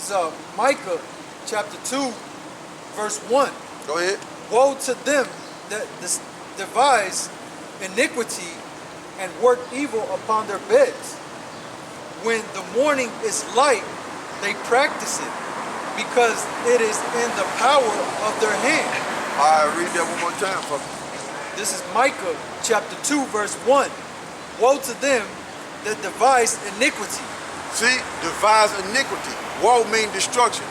It's Micah chapter 2, verse 1. Go ahead. Woe to them that devise iniquity and work evil upon their beds. When the morning is light, they practice it, because it is in the power of their hand. All right, read that one more time for me. This is Micah chapter 2, verse 1. Woe to them that devise iniquity. See, devise iniquity. Woe mean destruction.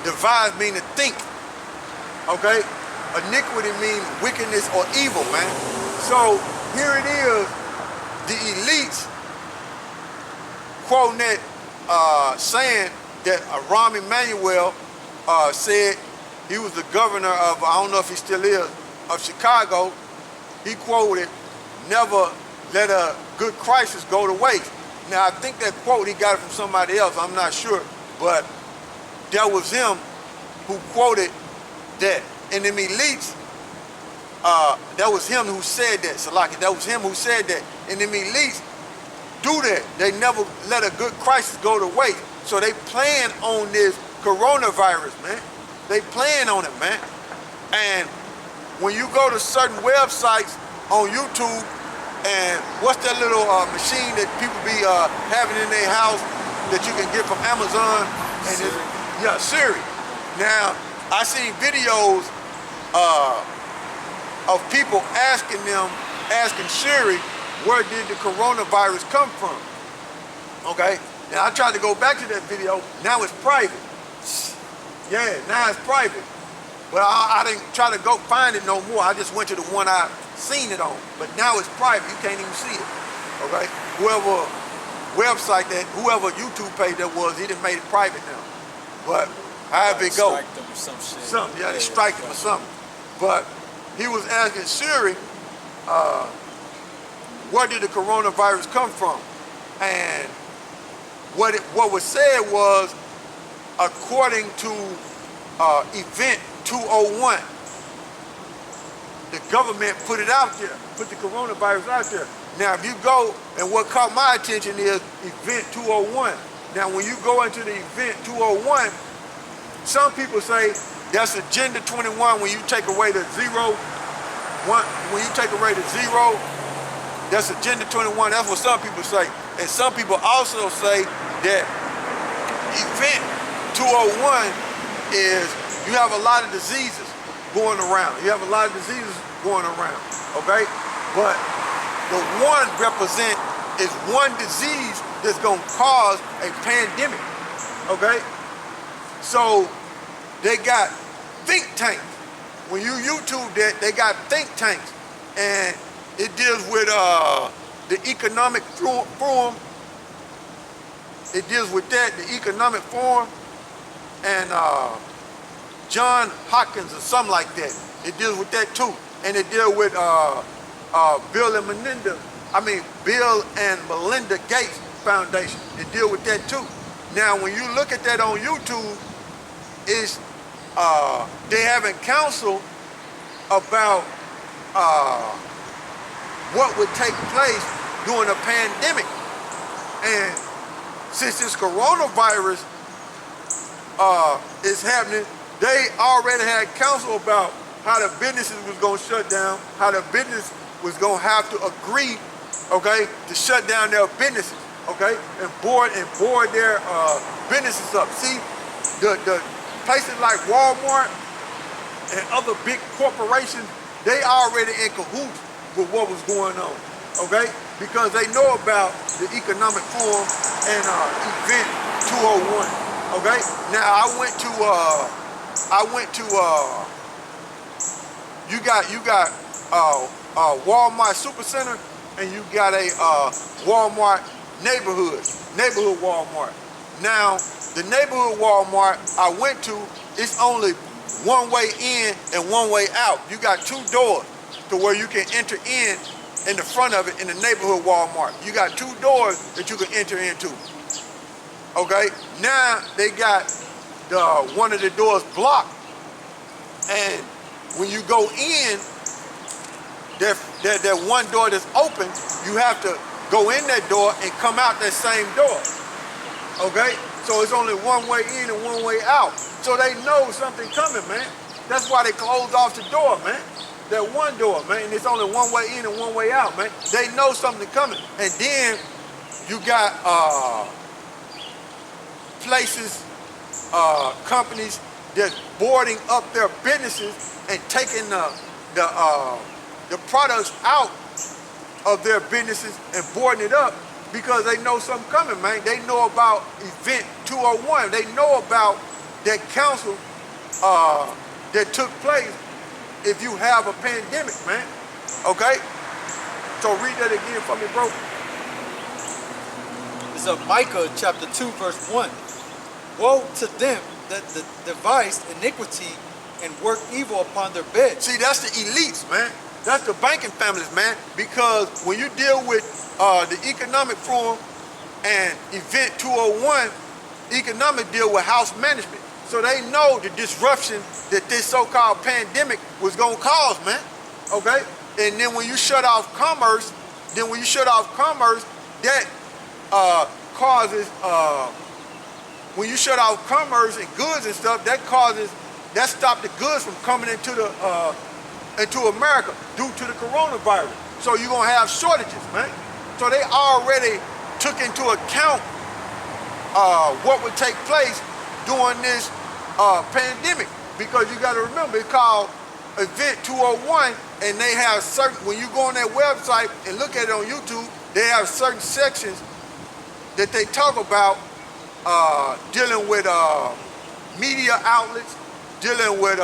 Devise mean to think. Okay? Iniquity means wickedness or evil, man. So here it is, the elites quoting that, saying that Rahm Emanuel said he was the governor of, I don't know if he still is, of Chicago. He quoted, never let a good crisis go to waste. Now I think that quote he got it from somebody else, I'm not sure, but that was him who quoted that. And them elites, that was him who said that, Salaki, that was him who said that. And them elites do that. They never let a good crisis go to waste. So they plan on this coronavirus, man. They plan on it, man. And when you go to certain websites on YouTube, and what's that little machine that people be having in their house that you can get from Amazon? And Siri. Yeah, Siri. Now, I seen videos of people asking Siri, where did the coronavirus come from? Okay? Now I tried to go back to that video, now it's private. Yeah, now it's private. Well, I didn't try to go find it no more. I just went to the one I seen it on. But now it's private, you can't even see it. Okay? Whoever website that, whoever YouTube page that was, he done made it private now. But however it go. Strike them or some shit. Something, yeah, they strike him or something. But he was asking Siri, where did the coronavirus come from? And what was said was, according to Event 201, the government put it out there, put the coronavirus out there. Now, if you go, and what caught my attention is Event 201. Now, when you go into the Event 201, some people say that's Agenda 21 when you take away the zero. When you take away the zero, that's Agenda 21. That's what some people say. And some people also say that Event 201 is you have a lot of diseases going around. You have a lot of diseases going around, okay? But the one represent is one disease that's gonna cause a pandemic, okay? So they got think tanks. When you YouTube that, they got think tanks, and it deals with the economic forum. It deals with that, the economic forum, and John Hopkins or something like that. It deals with that too, and it deals with Bill and Melinda Gates Foundation. It deals with that too. Now, when you look at that on YouTube, is they having counsel about what would take place during a pandemic. And since this coronavirus is happening, they already had counsel about how the businesses was gonna shut down, how the business was gonna have to agree, okay, to shut down their businesses, okay, and board their businesses up. See, the places like Walmart and other big corporations, they already in cahoots with what was going on, okay? Because they know about the economic forum and Event 201, okay? Now I went to you got Walmart Supercenter, and you got a Walmart neighborhood Walmart. Now, the neighborhood Walmart I went to, it's only one way in and one way out. You got two doors to where you can enter in the front of it in the neighborhood Walmart. You got two doors that you can enter into. Okay? Now they got one of the doors blocked. And when you go in, that one door that's open, you have to go in that door and come out that same door. Okay? So it's only one way in and one way out. So they know something coming, man. That's why they close off the door, man. That one door, man, and it's only one way in and one way out, man. They know something coming. And then you got places, companies that's boarding up their businesses and taking the products out of their businesses and boarding it up because they know something coming, man. They know about Event 201. They know about that council that took place if you have a pandemic, man. Okay? So read that again for me, bro. It's Micah chapter 2, verse 1. Woe to them that devise iniquity and work evil upon their beds. See, that's the elites, man. That's the banking families, man. Because when you deal with the Economic Forum and Event 201, economic deal with house management. So they know the disruption that this so-called pandemic was gonna cause, man. Okay? And then when you shut off commerce, that causes, when you shut off commerce and goods and stuff, that stopped the goods from coming into America due to the coronavirus. So you're gonna have shortages, man. So they already took into account what would take place during this pandemic, because you got to remember it's called Event 201, and they have certain, when you go on their website and look at it on YouTube, they have certain sections that they talk about dealing with media outlets, dealing with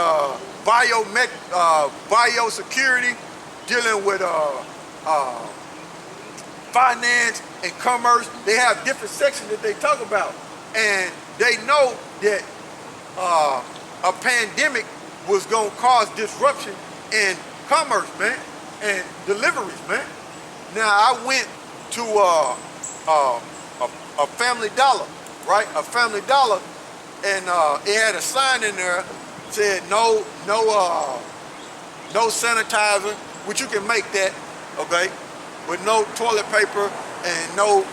biosecurity, dealing with finance and commerce. They have different sections that they talk about, and they know that a pandemic was going to cause disruption in commerce, man, and deliveries, man. Now, I went to a Family Dollar, right? A Family Dollar, and it had a sign in there said no sanitizer, which you can make that, okay, with no toilet paper and no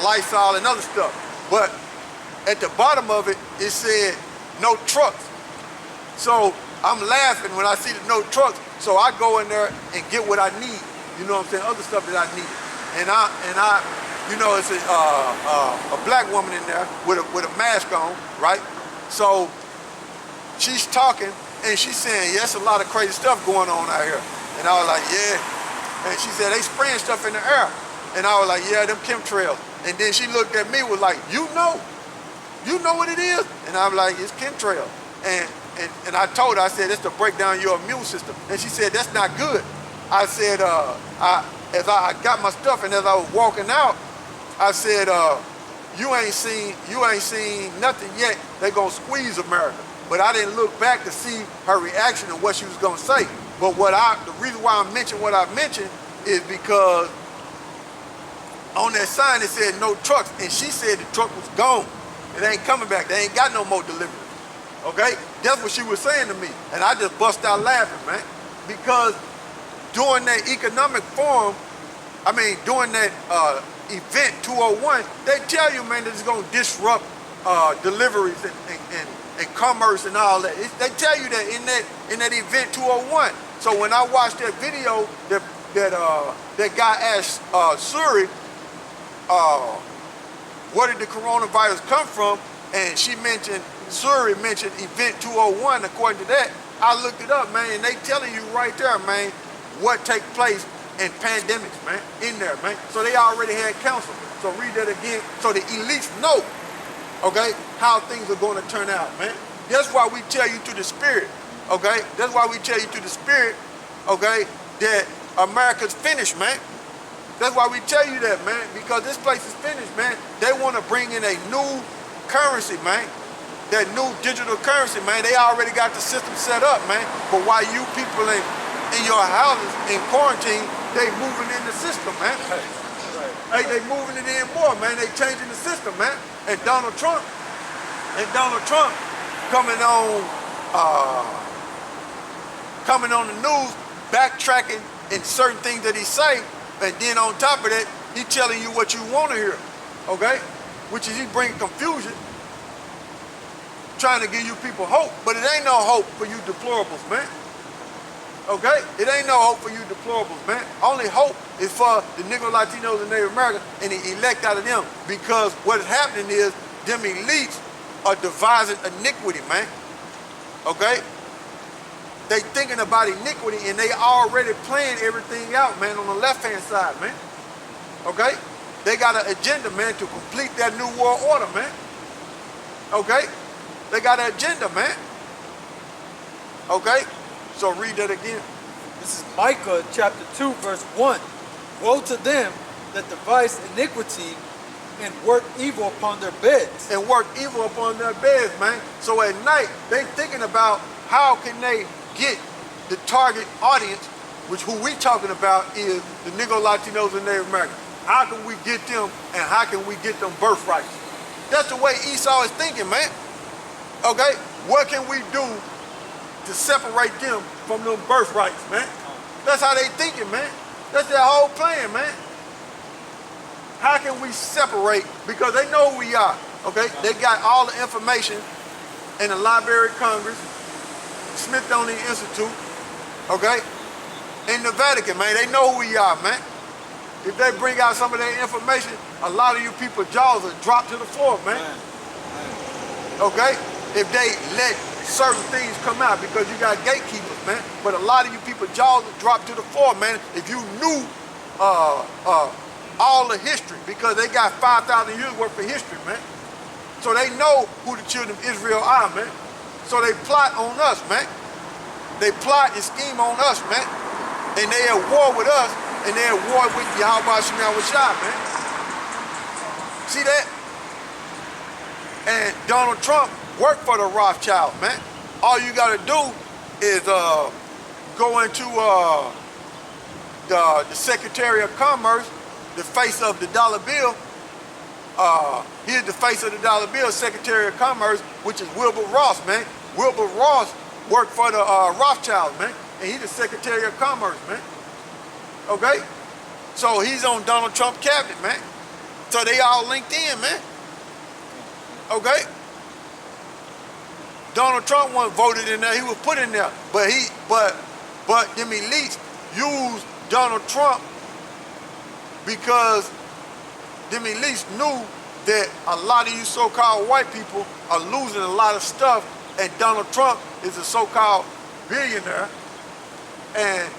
Lysol and other stuff. But at the bottom of it, it said no trucks. So I'm laughing when I see the no trucks. So I go in there and get what I need. You know what I'm saying? Other stuff that I need. And I it's a black woman in there with a mask on, right? So she's talking and she's saying, yes, a lot of crazy stuff going on out here. And I was like, yeah. And she said, they spraying stuff in the air. And I was like, yeah, them chemtrails. And then she looked at me, was like, you know what it is? And I'm like, it's chemtrails. And I told her, I said, it's to break down your immune system. And she said, that's not good. I said, as I got my stuff and as I was walking out, I said, you ain't seen nothing yet. They gonna squeeze America. But I didn't look back to see her reaction and what she was gonna say. But the reason why I mentioned what I mentioned is because on that sign it said no trucks, and she said the truck was gone. It ain't coming back. They ain't got no more deliveries. Okay? That's what she was saying to me. And I just bust out laughing, man. Because during that economic forum, during that Event 201, they tell you, man, that it's going to disrupt deliveries and commerce and all that. They tell you that in that Event 201. So when I watched that video that guy asked Suri, where did the coronavirus come from? And Suri mentioned Event 201. According to that, I looked it up, man, and they telling you right there, man, what take place in pandemics, man, in there, man. So they already had counsel. So read that again. So the elites know, okay, how things are going to turn out, man. That's why we tell you through the spirit, okay? That's why we tell you through the spirit, okay, that America's finished, man. That's why we tell you that, man, because this place is finished, man. They want to bring in a new currency, man. That new digital currency, man. They already got the system set up, man. But while you people in your houses in quarantine, they moving in the system, man. Hey, they moving it in more, man. They changing the system, man. And Donald Trump coming on the news, backtracking in certain things that he say, and then on top of that, he telling you what you want to hear. okay? Which is he bringing confusion, trying to give you people hope, but it ain't no hope for you deplorables, man. Okay? It ain't no hope for you deplorables, man. Only hope is for the Negro, Latinos, and Native Americans and the elect out of them, because what is happening is them elites are devising iniquity, man. Okay? They thinking about iniquity and they already playing everything out, man, on the left-hand side, man. Okay? They got an agenda, man, to complete that new world order, man. Okay? They got an agenda, man. Okay? So read that again. This is Micah chapter 2, verse 1. Woe to them that devise iniquity and work evil upon their beds. And work evil upon their beds, man. So at night, they thinking about how can they get the target audience, which who we talking about is the Negro, Latinos, and Native Americans. How can we get them and how can we get them birthrights? That's the way Esau is thinking, man. Okay? What can we do to separate them from them birthrights, man? That's how they thinking, man. That's their whole plan, man. How can we separate? Because they know who we are, okay? They got all the information in the Library of Congress, Smithsonian Institute, okay? In the Vatican, man. They know who we are, man. If they bring out some of their information, a lot of you people jaws will drop to the floor, man. Okay? If they let certain things come out, because you got gatekeepers, man. But a lot of you people jaws will drop to the floor, man. If you knew all the history, because they got 5,000 years worth of history, man. So they know who the children of Israel are, man. So they plot on us, man. They plot and scheme on us, man. And they at war with us, and they at war with YAHAWASHI, man. See that? And Donald Trump worked for the Rothschild, man. All you gotta do is go into the Secretary of Commerce, the face of the dollar bill. Here's the face of the dollar bill, Secretary of Commerce, which is Wilbur Ross, man. Wilbur Ross worked for the Rothschild, man, and he's the Secretary of Commerce, man. Okay? So he's on Donald Trump's cabinet, man. So they all linked in, man. Okay? Donald Trump wasn't voted in there, he was put in there. But them elites used Donald Trump because them elites knew that a lot of you so-called white people are losing a lot of stuff, and Donald Trump is a so-called billionaire, and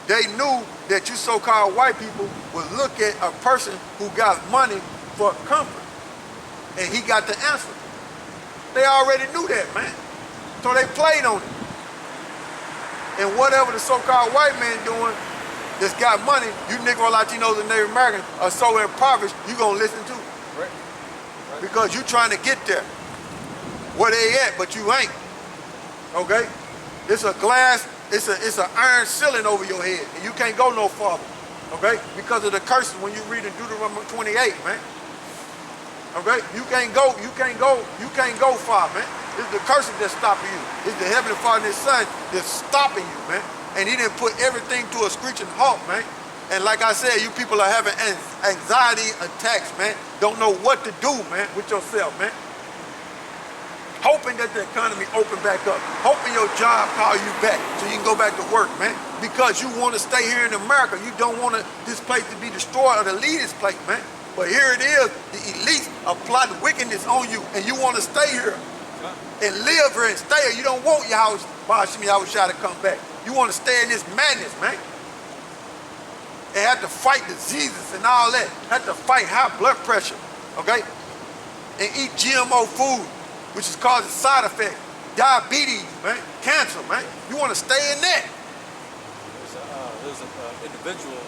they knew that you so-called white people would look at a person who got money for comfort, and he got the answer. They already knew that, man. So they played on it. And whatever the so-called white man doing that's got money, you Negro, Latinos, and Native Americans are so impoverished, you gonna listen to. Right. Because you trying to get there. Where they at, but you ain't. Okay? It's a glass, it's an iron ceiling over your head, and you can't go no farther. Okay? Because of the curses when you read in Deuteronomy 28, man. Okay? You can't go far, man. It's the curses that's stopping you. It's the Heavenly Father and His Son that's stopping you, man. And He didn't put everything to a screeching halt, man. And like I said, you people are having anxiety attacks, man. Don't know what to do, man, with yourself, man. Hoping that the economy open back up. Hoping your job call you back so you can go back to work, man. Because you want to stay here in America. You don't want this place to be destroyed or to leave this place, man. But here it is, the elites are plotting wickedness on you, and you want to stay here and live here and stay here. You don't want YAHAWASHI to come back. You want to stay in this madness, man. And have to fight diseases and all that. Have to fight high blood pressure, okay? And eat GMO food, which is causing side effects, diabetes, man, cancer, man. You want to stay in that. There's an individual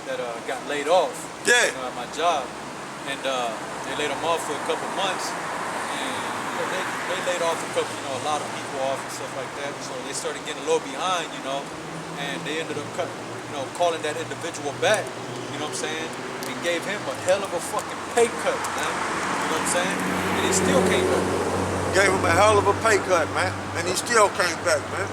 that got laid off at my job, and they laid him off for a couple months, and they laid off a lot of people off and stuff like that. So they started getting a little behind, and they ended up calling that individual back, you know what I'm saying, and gave him a hell of a fucking pay cut, man. You know what I'm saying? And he still came back. Gave him a hell of a pay cut, man, and he still came back, man.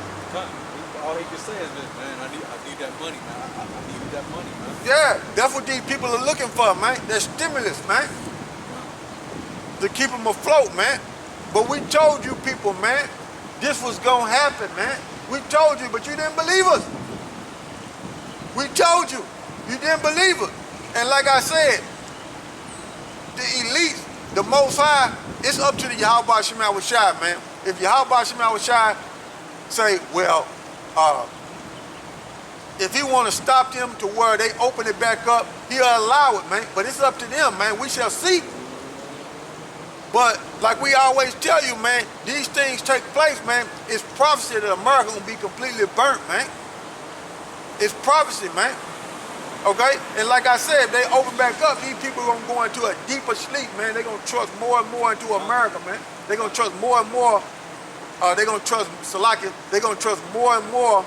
All he can say is this, man, I need that money, man. I needed that money, man. Yeah, that's what these people are looking for, man. That stimulus, man. To keep them afloat, man. But we told you people, man, this was gonna happen, man. We told you, but you didn't believe us. We told you. You didn't believe us. And like I said, the elites, the Most High, it's up to the YAHAWASHI, man. If YAHAWASHI say, well, if he want to stop them to where they open it back up, he'll allow it, man. But it's up to them, man. We shall see. But like we always tell you, man, these things take place, man. It's prophecy that America will be completely burnt, man. It's prophecy, man. Okay? And like I said, if they open back up, these people are going to go into a deeper sleep, man. They're going to trust more and more into America, man. They're going to trust more and more. They're going to trust Salakia. They're going to trust more and more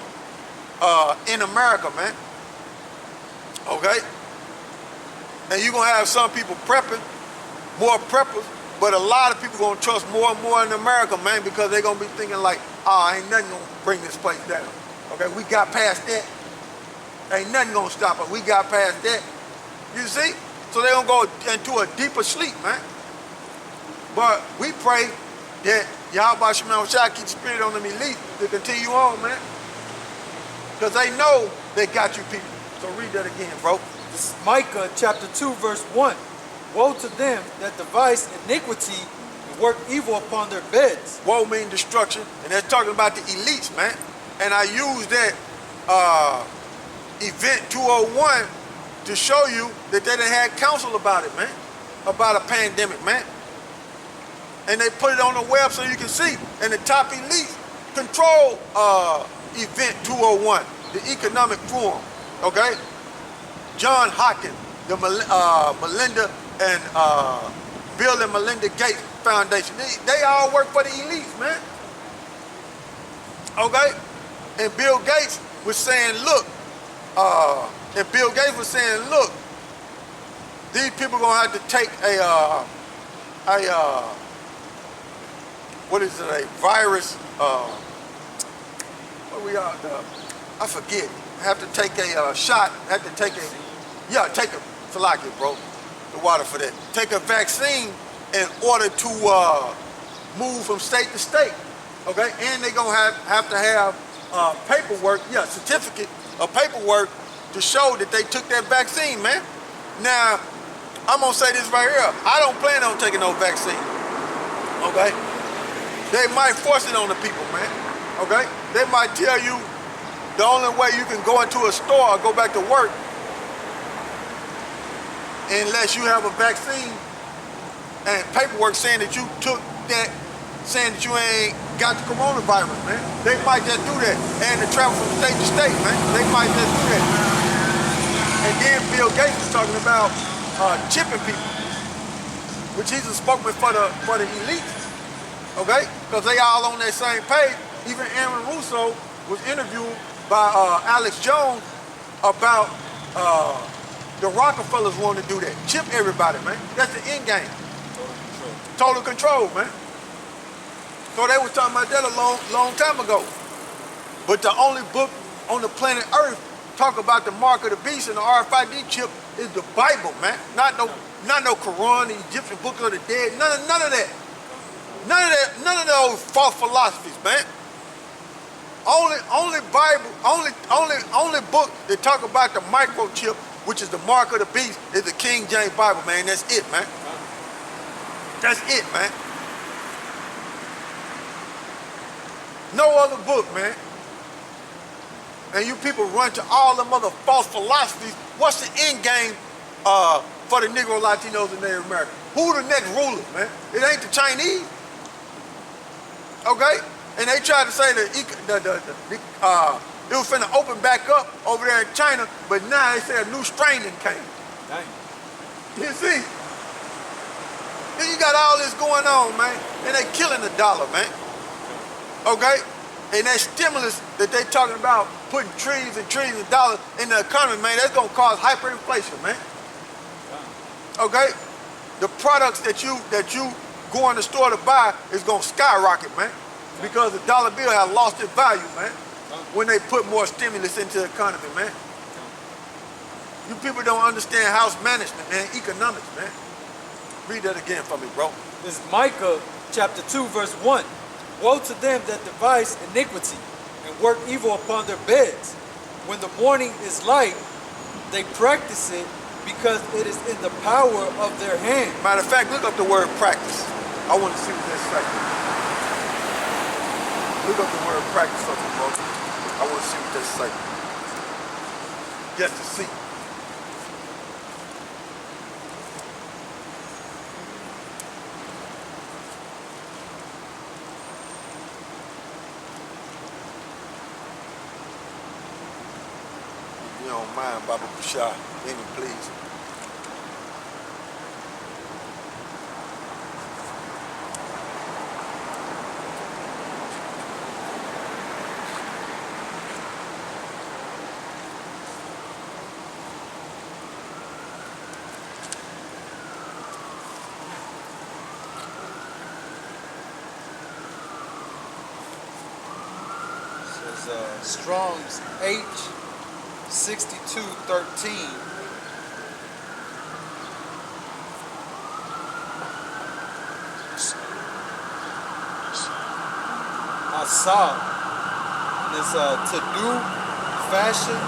in America, man. Okay? And you're going to have some people prepping, more preppers, but a lot of people going to trust more and more in America, man, because they're going to be thinking like, ain't nothing going to bring this place down. Okay? We got past that. Ain't nothing gonna stop us. We got past that. You see? So they're gonna go into a deeper sleep, man. But we pray that YAHAWASHI keep the spirit on them elite to continue on, man. Because they know they got you people. So read that again, bro. This is Micah chapter 2, verse 1. Woe to them that devise iniquity and work evil upon their beds. Woe means destruction. And they're talking about the elites, man. And I use that Event 201 to show you that they done had counsel about it, man. About a pandemic, man. And they put it on the web so you can see. And the top elites control Event 201, the economic forum, okay? John Hopkins, the Melinda and Bill and Melinda Gates Foundation. They all work for the elites, man. Okay? And Bill Gates was saying, look, these people gonna have to take what is it, a virus, what we are, I forget, have to take a shot, take a Salakia, bro, the water for that. Take a vaccine in order to move from state to state, okay? And they gonna have to have paperwork, certificate of paperwork to show that they took that vaccine, man. Now, I'm gonna say this right here. I don't plan on taking no vaccine, okay? They might force it on the people, man, okay? They might tell you the only way you can go into a store or go back to work unless you have a vaccine and paperwork saying that you took that, saying that you ain't got the coronavirus, man. They might just do that. And to travel from state to state, man. They might just do that. And then Bill Gates was talking about chipping people, which he's a spokesman for the elites, okay? Because they all on that same page. Even Aaron Russo was interviewed by Alex Jones about the Rockefellers wanting to do that. Chip everybody, man. That's the end game. Total control, man. So they were talking about that a long time ago. But the only book on the planet Earth talk about the mark of the beast and the RFID chip is the Bible, man. Not no Quran, the Egyptian book of the dead, none of that. None of those false philosophies, man. Only Bible, only book that talk about the microchip, which is the mark of the beast, is the King James Bible, man. That's it, man. That's it, man. No other book, man. And you people run to all them other false philosophies. What's the end game for the Negro, Latinos, and Native Americans? Who the next rulers, man? It ain't the Chinese. Okay? And they tried to say that it was finna open back up over there in China, but now they say a new strain came. Dang. You see? Then you got all this going on, man, and they killing the dollar, man. Okay? And that stimulus that they talking about, putting trillions and trillions of dollars in the economy, man, that's gonna cause hyperinflation, man. Okay? The products that you go in the store to buy is gonna skyrocket, man. Because the dollar bill has lost its value, man. when they put more stimulus into the economy, man. You people don't understand house management, man, economics, man. Read that again for me, bro. This is Micah chapter 2, verse 1. Woe to them that devise iniquity and work evil upon their beds. When the morning is light, they practice it because it is in the power of their hand. Matter of fact, look up the word practice. I want to see what that says. Look up the word practice for me, bro. I want to see what that says. Just to see. If you don't mind, Baba Bashar, any please. Strong's H 6213. Asa is to do, fashion,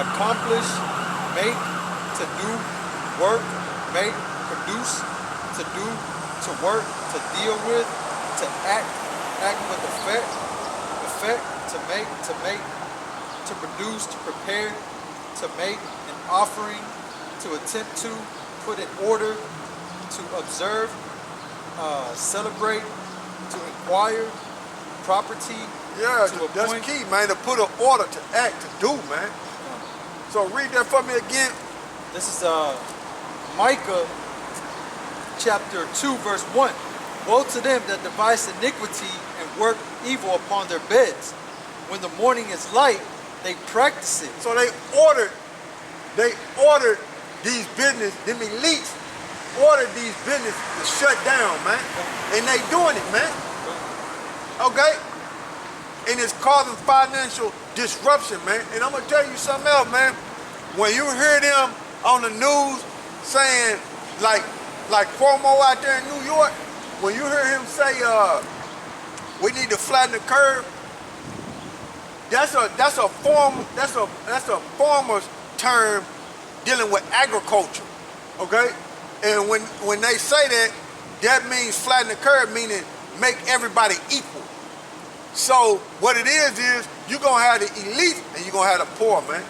accomplish, make, to do, work, make, produce, to do, to work, to deal with, to act with effect, to make, to produce, to prepare, to make an offering, to attempt to, put in order, to observe, celebrate, to inquire, property, yeah, to that's appoint. key, man, to put an order, to act, to do, man. So read that for me again. This is Micah chapter 2, verse 1. Woe to them that devise iniquity and work evil upon their beds. When the morning is light, they practice it. So they ordered these business, them elites ordered these business to shut down, man. And they doing it, man. Okay? And it's causing financial disruption, man. And I'm gonna tell you something else, man. When you hear them on the news saying, like Cuomo out there in New York, when you hear him say, we need to flatten the curve, that's a farmer's term dealing with agriculture, okay? And when they say that, that means flatten the curve, meaning make everybody equal. So what it is you're gonna have the elite and you're gonna have the poor, man.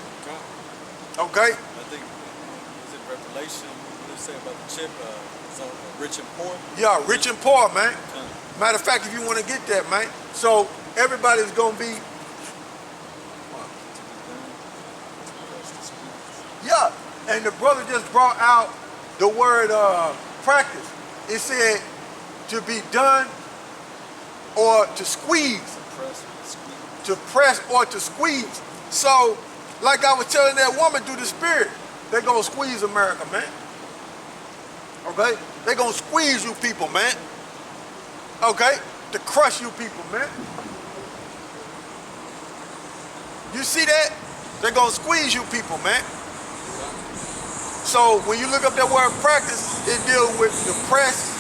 Okay? I think, is it Revelation, what does it say about the chip? So rich and poor? Yeah, rich and poor, man. Matter of fact, if you want to get that, man. So everybody's gonna be. Yeah, and the brother just brought out the word practice. It said to be done or to squeeze. To press or to squeeze. So, like I was telling that woman through the spirit, they're gonna squeeze America, man. Okay? They're gonna squeeze you people, man. Okay? To crush you people, man. You see that? They're gonna squeeze you people, man. So when you look up that word practice, it deals with the press,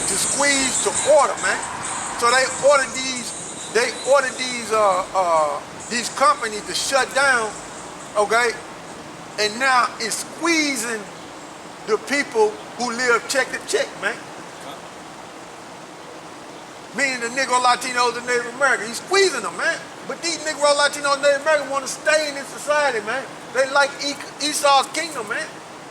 to squeeze, to order, man. So they ordered these companies to shut down, okay? And now it's squeezing the people who live check to check, man. Meaning the Negro, Latinos, and Native Americans. He's squeezing them, man. But these Negro, Latinos, and Native Americans want to stay in this society, man. They like Esau's kingdom, man.